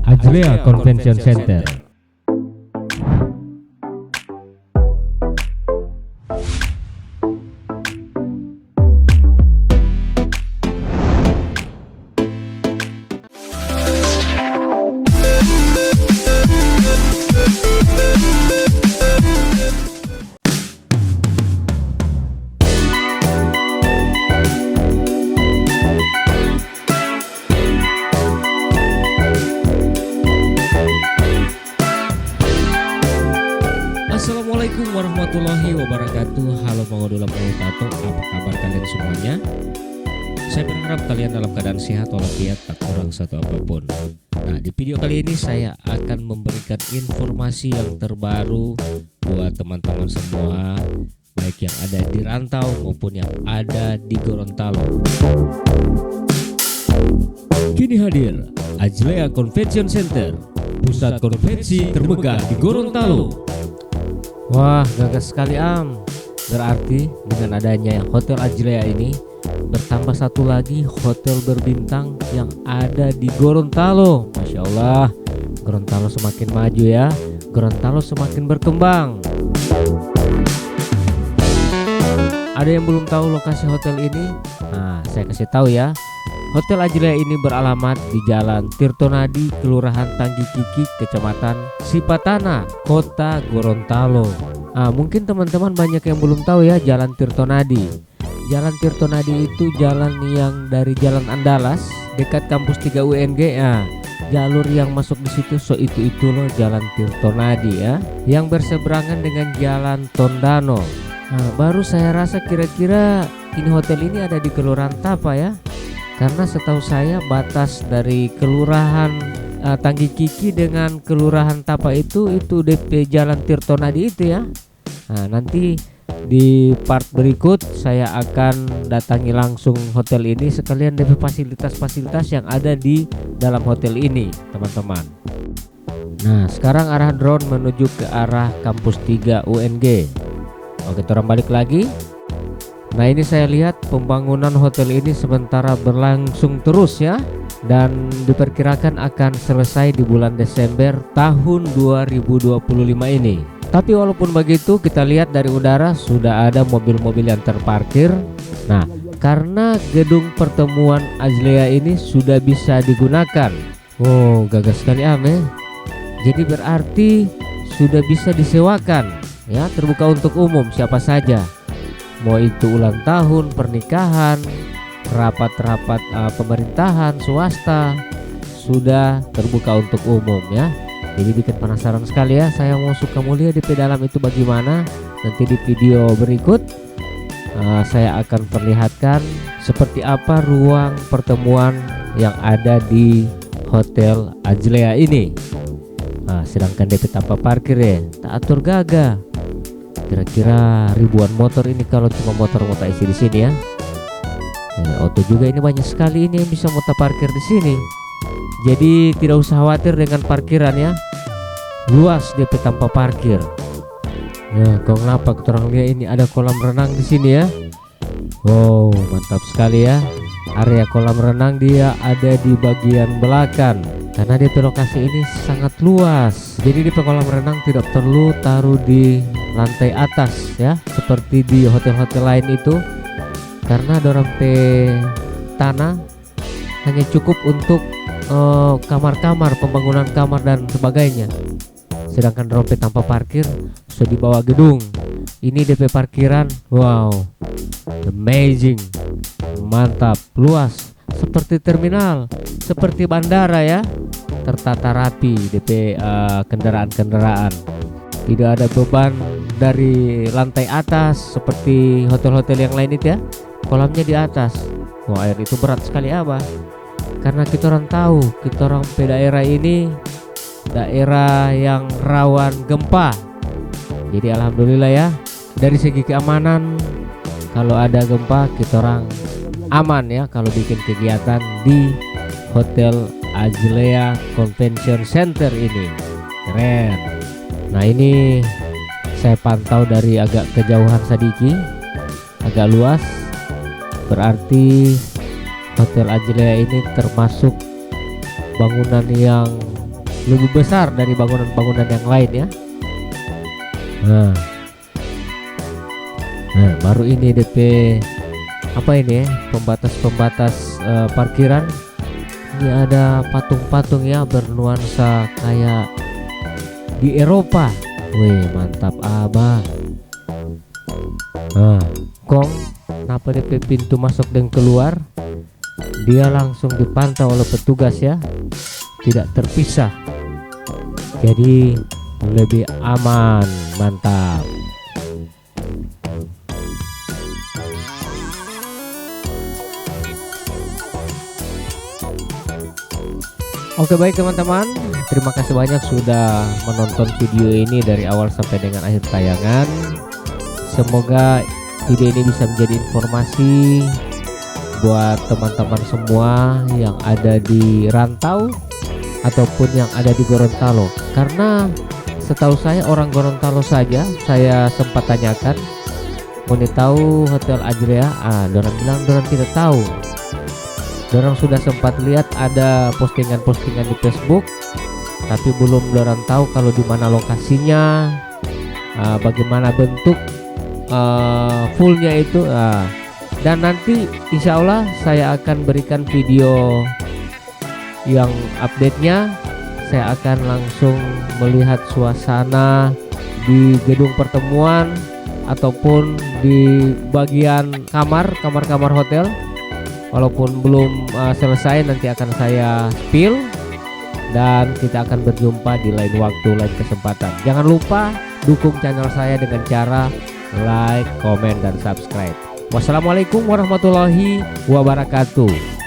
Ajlea Convention Center. Assalamualaikum warahmatullahi wabarakatuh. Halo Mangodola Tato, apa kabar kalian semuanya? Saya berharap kalian dalam keadaan sehat walafiat, tak kurang satu apapun. Nah, di video kali ini saya akan memberikan informasi yang terbaru buat teman-teman semua, baik yang ada di rantau maupun yang ada di Gorontalo. Kini hadir Ajlea Convention Center, pusat konvensi termegah di Gorontalo. Wah, gagas sekali Am. Berarti dengan adanya Hotel Ajlea ini bertambah satu lagi hotel berbintang yang ada di Gorontalo. Masya Allah, Gorontalo semakin maju ya, Gorontalo semakin berkembang. Ada yang belum tahu lokasi hotel ini? Nah, saya kasih tahu ya. Hotel Ajlea ini beralamat di Jalan Tirtonadi, Kelurahan Tanggi Kiki, Kecamatan Sipatana, Kota Gorontalo. Nah, mungkin teman-teman banyak yang belum tahu ya Jalan Tirtonadi. Jalan Tirtonadi itu jalan yang dari Jalan Andalas dekat kampus 3 UNG ya. Jalur yang masuk di situ itu loh Jalan Tirtonadi ya, yang berseberangan dengan Jalan Tondano. Nah, baru saya rasa kira-kira ini hotel ini ada di Kelurahan Tapa ya. Karena setahu saya batas dari Kelurahan Tanggi Kiki dengan Kelurahan Tapa itu DP Jalan Tirtonadi itu ya. Nah, nanti di part berikut saya akan datangi langsung hotel ini sekalian DP fasilitas-fasilitas yang ada di dalam hotel ini, teman-teman. Nah, sekarang arah drone menuju ke arah kampus 3 UNG. Oke, kita balik lagi. Nah, ini saya lihat pembangunan hotel ini sementara berlangsung terus ya, dan diperkirakan akan selesai di bulan Desember tahun 2025 ini. Tapi walaupun begitu, kita lihat dari udara sudah ada mobil-mobil yang terparkir. Nah, karena gedung pertemuan Ajlea ini sudah bisa digunakan. Oh, gagas sekali Ame. Jadi berarti sudah bisa disewakan ya, terbuka untuk umum siapa saja. Mau itu ulang tahun, pernikahan, rapat-rapat pemerintahan, swasta, sudah terbuka untuk umum ya. Jadi bikin penasaran sekali ya. Saya mau suka mulia di dalam itu bagaimana. Nanti di video berikut saya akan perlihatkan seperti apa ruang pertemuan yang ada di Hotel Ajlea ini. Nah, sedangkan DP tanpa parkir ya, tak atur gagah. Kira-kira ribuan motor ini kalau cuma motor-motor isi di sini ya. Auto juga ini banyak sekali ini yang bisa motor parkir di sini. Jadi tidak usah khawatir dengan parkiran ya. Luas DP tanpa parkir. Nah, kau kenapa kita orang lihat ini ada kolam renang di sini ya. Wow, mantap sekali ya. Area kolam renang dia ada di bagian belakang. Karena DP lokasi ini sangat luas. Jadi DP kolam renang tidak perlu taruh di lantai atas ya, seperti di hotel-hotel lain itu. Karena dorong tanah hanya cukup untuk kamar-kamar, pembangunan kamar dan sebagainya. Sedangkan dompet tanpa parkir sudah di bawah gedung. Ini DP parkiran, wow, amazing, mantap, luas, seperti terminal, seperti bandara ya. Tertata rapi DP kendaraan-kendaraan. Tidak ada beban dari lantai atas seperti hotel-hotel yang lain itu ya. Kolamnya di atas. Wah, air itu berat sekali Abah. Karena kita orang tahu, kita orang daerah ini daerah yang rawan gempa. Jadi alhamdulillah ya, dari segi keamanan kalau ada gempa kita orang aman ya kalau bikin kegiatan di Hotel Ajlea Convention Center ini. Keren. Nah, ini saya pantau dari agak kejauhan sedikit, agak luas. Berarti Hotel Ajlea ini termasuk bangunan yang lebih besar dari bangunan-bangunan yang lain ya. Nah, baru ini DP apa ini ya, pembatas-pembatas parkiran. Ini ada patung-patung ya bernuansa kayak di Eropa. Wih, mantap abah. Kong kenapa DP pintu masuk dan keluar dia langsung dipantau oleh petugas ya, tidak terpisah, jadi lebih aman. Mantap. Oke, baik teman-teman, terima kasih banyak sudah menonton video ini dari awal sampai dengan akhir tayangan. Semoga video ini bisa menjadi informasi buat teman-teman semua yang ada di rantau ataupun yang ada di Gorontalo. Karena setahu saya orang Gorontalo saja saya sempat tanyakan, mau tahu Hotel Ajrea? Dorang bilang dorang tidak tahu. Dorang sudah sempat lihat ada postingan-postingan di Facebook, tapi belum dorang tahu kalau di mana lokasinya, bagaimana bentuk fullnya itu. Dan nanti insya Allah saya akan berikan video yang update-nya. Saya akan langsung melihat suasana di gedung pertemuan ataupun di bagian kamar-kamar hotel. Walaupun belum selesai, nanti akan saya spill dan kita akan berjumpa di lain waktu, lain kesempatan. Jangan lupa dukung channel saya dengan cara like, komen, dan subscribe. Wassalamualaikum warahmatullahi wabarakatuh.